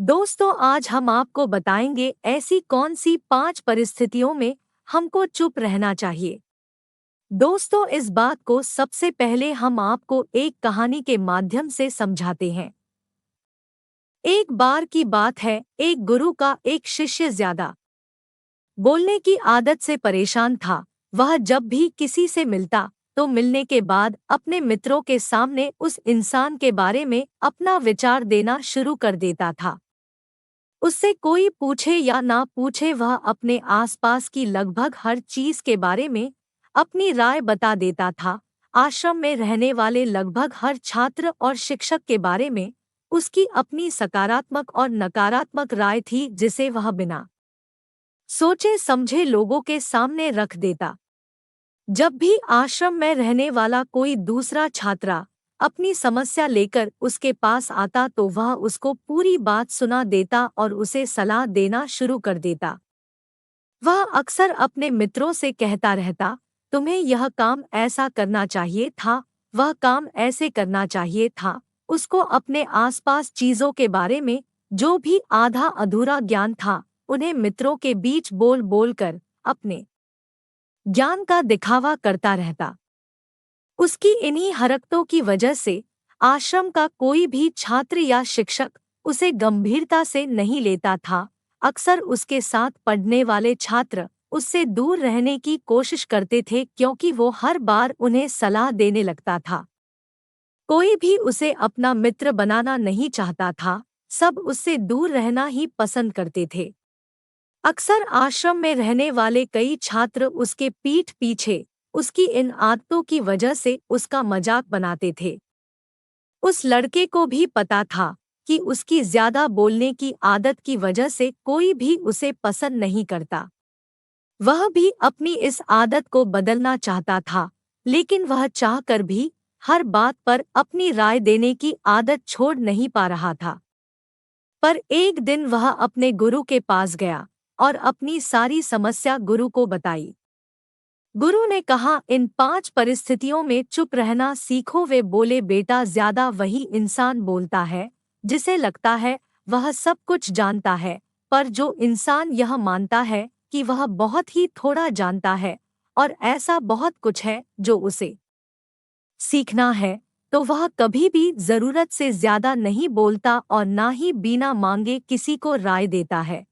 दोस्तों, आज हम आपको बताएंगे ऐसी कौन सी 5 परिस्थितियों में हमको चुप रहना चाहिए। दोस्तों, इस बात को सबसे पहले हम आपको एक कहानी के माध्यम से समझाते हैं। एक बार की बात है, एक गुरु का एक शिष्य ज्यादा बोलने की आदत से परेशान था। वह जब भी किसी से मिलता तो मिलने के बाद अपने मित्रों के सामने उस इंसान के बारे में अपना विचार देना शुरू कर देता था। उससे कोई पूछे या ना पूछे, वह अपने आसपास की लगभग हर चीज के बारे में अपनी राय बता देता था। आश्रम में रहने वाले लगभग हर छात्र और शिक्षक के बारे में उसकी अपनी सकारात्मक और नकारात्मक राय थी, जिसे वह बिना सोचे समझे लोगों के सामने रख देता। जब भी आश्रम में रहने वाला कोई दूसरा छात्रा अपनी समस्या लेकर उसके पास आता तो वह उसको पूरी बात सुना देता और उसे सलाह देना शुरू कर देता। वह अक्सर अपने मित्रों से कहता रहता, तुम्हें यह काम ऐसा करना चाहिए था, वह काम ऐसे करना चाहिए था। उसको अपने आसपास चीजों के बारे में जो भी आधा अधूरा ज्ञान था, उन्हें मित्रों के बीच बोल बोल कर अपने ज्ञान का दिखावा करता रहता। उसकी इन्हीं हरकतों की वजह से आश्रम का कोई भी छात्र या शिक्षक उसे गंभीरता से नहीं लेता था। अक्सर उसके साथ पढ़ने वाले छात्र उससे दूर रहने की कोशिश करते थे, क्योंकि वो हर बार उन्हें सलाह देने लगता था। कोई भी उसे अपना मित्र बनाना नहीं चाहता था, सब उससे दूर रहना ही पसंद करते थे। अक्सर आश्रम में रहने वाले कई छात्र उसके पीठ पीछे उसकी इन आदतों की वजह से उसका मजाक बनाते थे। उस लड़के को भी पता था कि उसकी ज्यादा बोलने की आदत की वजह से कोई भी उसे पसंद नहीं करता। वह भी अपनी इस आदत को बदलना चाहता था, लेकिन वह चाहकर भी हर बात पर अपनी राय देने की आदत छोड़ नहीं पा रहा था। पर एक दिन वह अपने गुरु के पास गया और अपनी सारी समस्या गुरु को बताई। गुरु ने कहा, इन 5 परिस्थितियों में चुप रहना सीखो। वे बोले, बेटा, ज्यादा वही इंसान बोलता है जिसे लगता है वह सब कुछ जानता है, पर जो इंसान यह मानता है कि वह बहुत ही थोड़ा जानता है और ऐसा बहुत कुछ है जो उसे सीखना है, तो वह कभी भी जरूरत से ज्यादा नहीं बोलता और ना ही बिना मांगे किसी को राय देता है।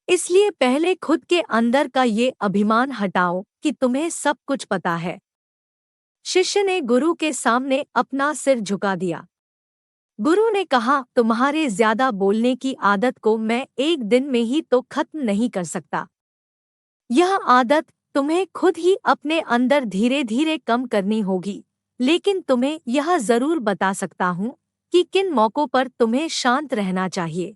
इसलिए पहले खुद के अंदर का ये अभिमान हटाओ कि तुम्हें सब कुछ पता है। शिष्य ने गुरु के सामने अपना सिर झुका दिया। गुरु ने कहा, तुम्हारे ज्यादा बोलने की आदत को मैं एक दिन में ही तो खत्म नहीं कर सकता। यह आदत तुम्हें खुद ही अपने अंदर धीरे धीरे कम करनी होगी, लेकिन तुम्हें यह जरूर बता सकता हूँ कि किन मौकों पर तुम्हें शांत रहना चाहिए,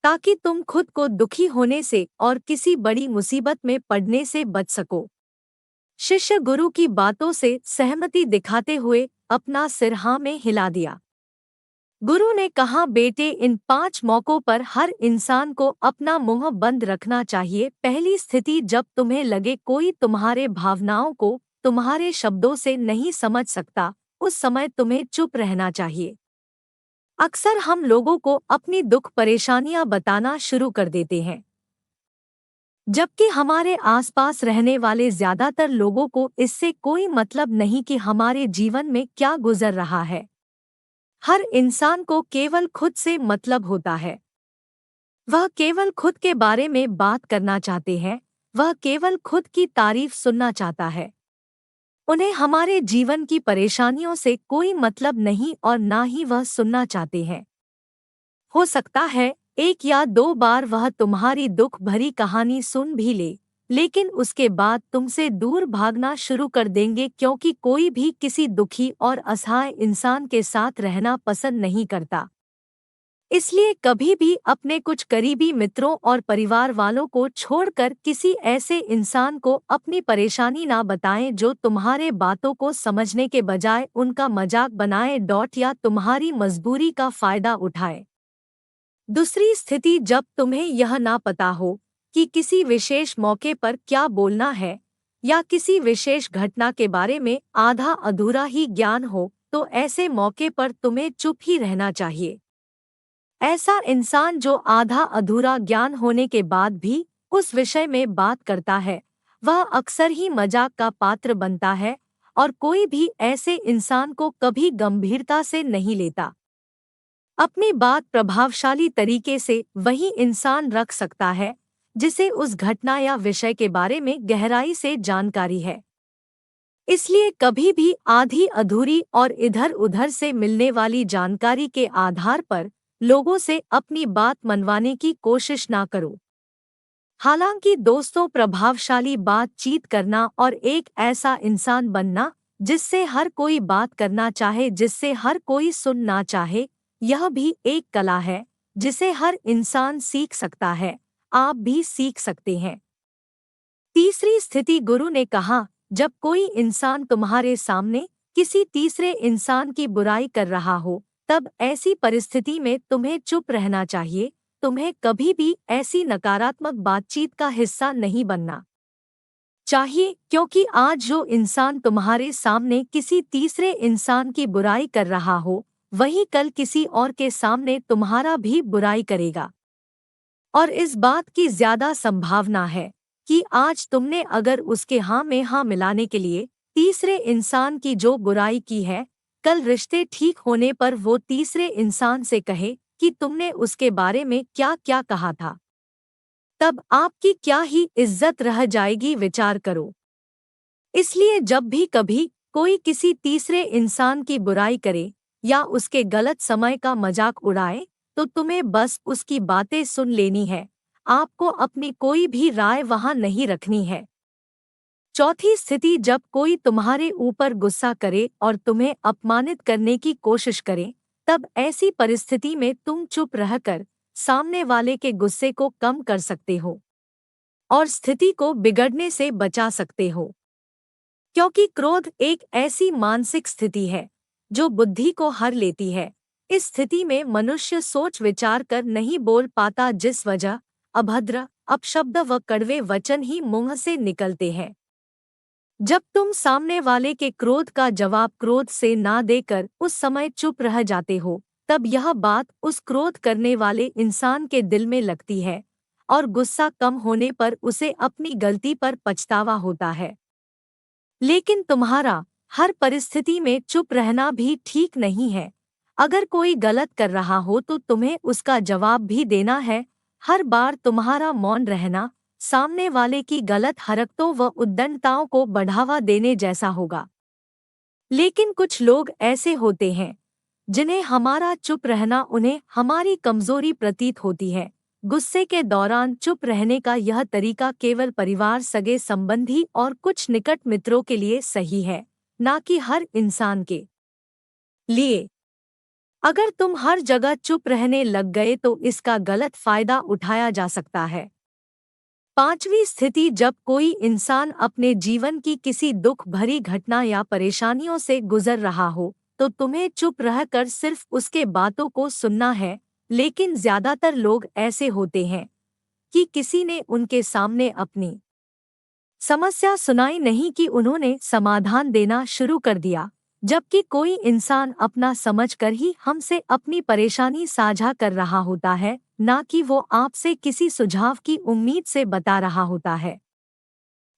ताकि तुम खुद को दुखी होने से और किसी बड़ी मुसीबत में पड़ने से बच सको। शिष्य गुरु की बातों से सहमति दिखाते हुए अपना सिर हाँ में हिला दिया। गुरु ने कहा, बेटे, इन 5 मौकों पर हर इंसान को अपना मुंह बंद रखना चाहिए। पहली स्थिति, जब तुम्हें लगे कोई तुम्हारे भावनाओं को तुम्हारे शब्दों से नहीं समझ सकता, उस समय तुम्हें चुप रहना चाहिए। अक्सर हम लोगों को अपनी दुख परेशानियां बताना शुरू कर देते हैं, जबकि हमारे आसपास रहने वाले ज्यादातर लोगों को इससे कोई मतलब नहीं कि हमारे जीवन में क्या गुजर रहा है। हर इंसान को केवल खुद से मतलब होता है। वह केवल खुद के बारे में बात करना चाहते हैं, वह केवल खुद की तारीफ सुनना चाहता है। उन्हें हमारे जीवन की परेशानियों से कोई मतलब नहीं और ना ही वह सुनना चाहते हैं। हो सकता है 1 या 2 बार वह तुम्हारी दुख भरी कहानी सुन भी ले, लेकिन उसके बाद तुमसे दूर भागना शुरू कर देंगे, क्योंकि कोई भी किसी दुखी और असहाय इंसान के साथ रहना पसंद नहीं करता। इसलिए कभी भी अपने कुछ करीबी मित्रों और परिवार वालों को छोड़कर किसी ऐसे इंसान को अपनी परेशानी ना बताएं जो तुम्हारे बातों को समझने के बजाय उनका मजाक बनाए या तुम्हारी मजबूरी का फायदा उठाए। दूसरी स्थिति, जब तुम्हें यह ना पता हो कि किसी विशेष मौके पर क्या बोलना है या किसी विशेष घटना के बारे में आधा अधूरा ही ज्ञान हो, तो ऐसे मौके पर तुम्हें चुप ही रहना चाहिए। ऐसा इंसान जो आधा अधूरा ज्ञान होने के बाद भी उस विषय में बात करता है, वह अक्सर ही मजाक का पात्र बनता है और कोई भी ऐसे इंसान को कभी गंभीरता से नहीं लेता। अपनी बात प्रभावशाली तरीके से वही इंसान रख सकता है जिसे उस घटना या विषय के बारे में गहराई से जानकारी है। इसलिए कभी भी आधी अधूरी और इधर-उधर से मिलने वाली जानकारी के आधार पर लोगों से अपनी बात मनवाने की कोशिश ना करो। हालांकि दोस्तों, प्रभावशाली बातचीत करना और एक ऐसा इंसान बनना जिससे हर कोई बात करना चाहे, जिससे हर कोई सुनना चाहे, यह भी एक कला है जिसे हर इंसान सीख सकता है। आप भी सीख सकते हैं। तीसरी स्थिति, गुरु ने कहा, जब कोई इंसान तुम्हारे सामने किसी तीसरे इंसान की बुराई कर रहा हो, तब ऐसी परिस्थिति में तुम्हें चुप रहना चाहिए। तुम्हें कभी भी ऐसी नकारात्मक बातचीत का हिस्सा नहीं बनना चाहिए, क्योंकि आज जो इंसान तुम्हारे सामने किसी तीसरे इंसान की बुराई कर रहा हो, वही कल किसी और के सामने तुम्हारा भी बुराई करेगा। और इस बात की ज्यादा संभावना है कि आज तुमने अगर उसके हाँ में हाँ मिलाने के लिए तीसरे इंसान की जो बुराई की है, कल रिश्ते ठीक होने पर वो तीसरे इंसान से कहे कि तुमने उसके बारे में क्या क्या कहा था, तब आपकी क्या ही इज्जत रह जाएगी। विचार करो। इसलिए जब भी कभी कोई किसी तीसरे इंसान की बुराई करे या उसके गलत समय का मजाक उड़ाए, तो तुम्हें बस उसकी बातें सुन लेनी है। आपको अपनी कोई भी राय वहां नहीं रखनी है। चौथी स्थिति, जब कोई तुम्हारे ऊपर गुस्सा करे और तुम्हें अपमानित करने की कोशिश करे, तब ऐसी परिस्थिति में तुम चुप रहकर सामने वाले के गुस्से को कम कर सकते हो और स्थिति को बिगड़ने से बचा सकते हो। क्योंकि क्रोध एक ऐसी मानसिक स्थिति है जो बुद्धि को हर लेती है। इस स्थिति में मनुष्य सोच विचार कर नहीं बोल पाता, जिस वजह अभद्र अपशब्द व कड़वे वचन ही मुंह से निकलते हैं। जब तुम सामने वाले के क्रोध का जवाब क्रोध से ना देकर उस समय चुप रह जाते हो, तब यह बात उस क्रोध करने वाले इंसान के दिल में लगती है और गुस्सा कम होने पर उसे अपनी गलती पर पछतावा होता है। लेकिन तुम्हारा हर परिस्थिति में चुप रहना भी ठीक नहीं है। अगर कोई गलत कर रहा हो तो तुम्हें उसका जवाब भी देना है। हर बार तुम्हारा मौन रहना सामने वाले की गलत हरकतों व उद्दंडताओं को बढ़ावा देने जैसा होगा। लेकिन कुछ लोग ऐसे होते हैं जिन्हें हमारा चुप रहना उन्हें हमारी कमजोरी प्रतीत होती है। गुस्से के दौरान चुप रहने का यह तरीका केवल परिवार, सगे संबंधी और कुछ निकट मित्रों के लिए सही है, ना कि हर इंसान के लिए। अगर तुम हर जगह चुप रहने लग गए तो इसका गलत फायदा उठाया जा सकता है। पांचवी स्थिति, जब कोई इंसान अपने जीवन की किसी दुख भरी घटना या परेशानियों से गुजर रहा हो, तो तुम्हें चुप रहकर सिर्फ उसके बातों को सुनना है। लेकिन ज्यादातर लोग ऐसे होते हैं कि किसी ने उनके सामने अपनी समस्या सुनाई नहीं कि उन्होंने समाधान देना शुरू कर दिया, जबकि कोई इंसान अपना समझकर ही हमसे अपनी परेशानी साझा कर रहा होता है, ना कि वो आपसे किसी सुझाव की उम्मीद से बता रहा होता है।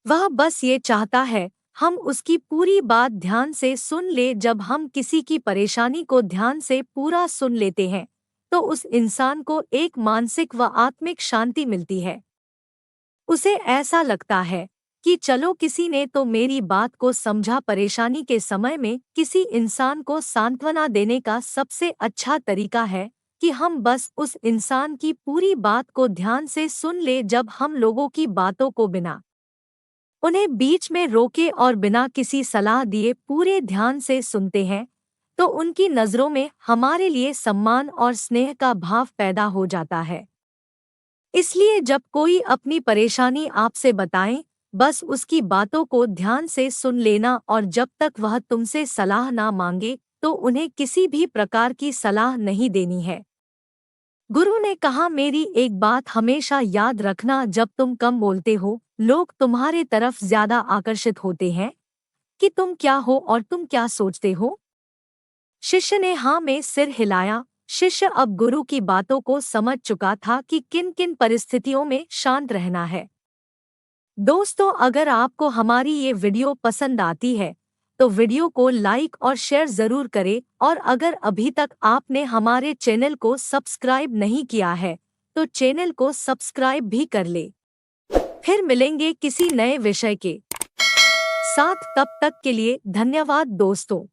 वह बस ये चाहता है हम उसकी पूरी बात ध्यान से सुन ले। जब हम किसी की परेशानी को ध्यान से पूरा सुन लेते हैं तो उस इंसान को एक मानसिक व आत्मिक शांति मिलती है। उसे ऐसा लगता है कि चलो, किसी ने तो मेरी बात को समझा। परेशानी के समय में किसी इंसान को सांत्वना देने का सबसे अच्छा तरीका है कि हम बस उस इंसान की पूरी बात को ध्यान से सुन ले। जब हम लोगों की बातों को बिना उन्हें बीच में रोके और बिना किसी सलाह दिए पूरे ध्यान से सुनते हैं, तो उनकी नज़रों में हमारे लिए सम्मान और स्नेह का भाव पैदा हो जाता है। इसलिए जब कोई अपनी परेशानी आपसे बताए, बस उसकी बातों को ध्यान से सुन लेना और जब तक वह तुमसे सलाह ना मांगे तो उन्हें किसी भी प्रकार की सलाह नहीं देनी है। गुरु ने कहा, मेरी एक बात हमेशा याद रखना, जब तुम कम बोलते हो, लोग तुम्हारे तरफ ज्यादा आकर्षित होते हैं कि तुम क्या हो और तुम क्या सोचते हो। शिष्य ने हाँ में सिर हिलाया। शिष्य अब गुरु की बातों को समझ चुका था कि किन किन परिस्थितियों में शांत रहना है। दोस्तों, अगर आपको हमारी ये वीडियो पसंद आती है तो वीडियो को लाइक और शेयर जरूर करें, और अगर अभी तक आपने हमारे चैनल को सब्सक्राइब नहीं किया है तो चैनल को सब्सक्राइब भी कर ले। फिर मिलेंगे किसी नए विषय के साथ, तब तक के लिए धन्यवाद दोस्तों।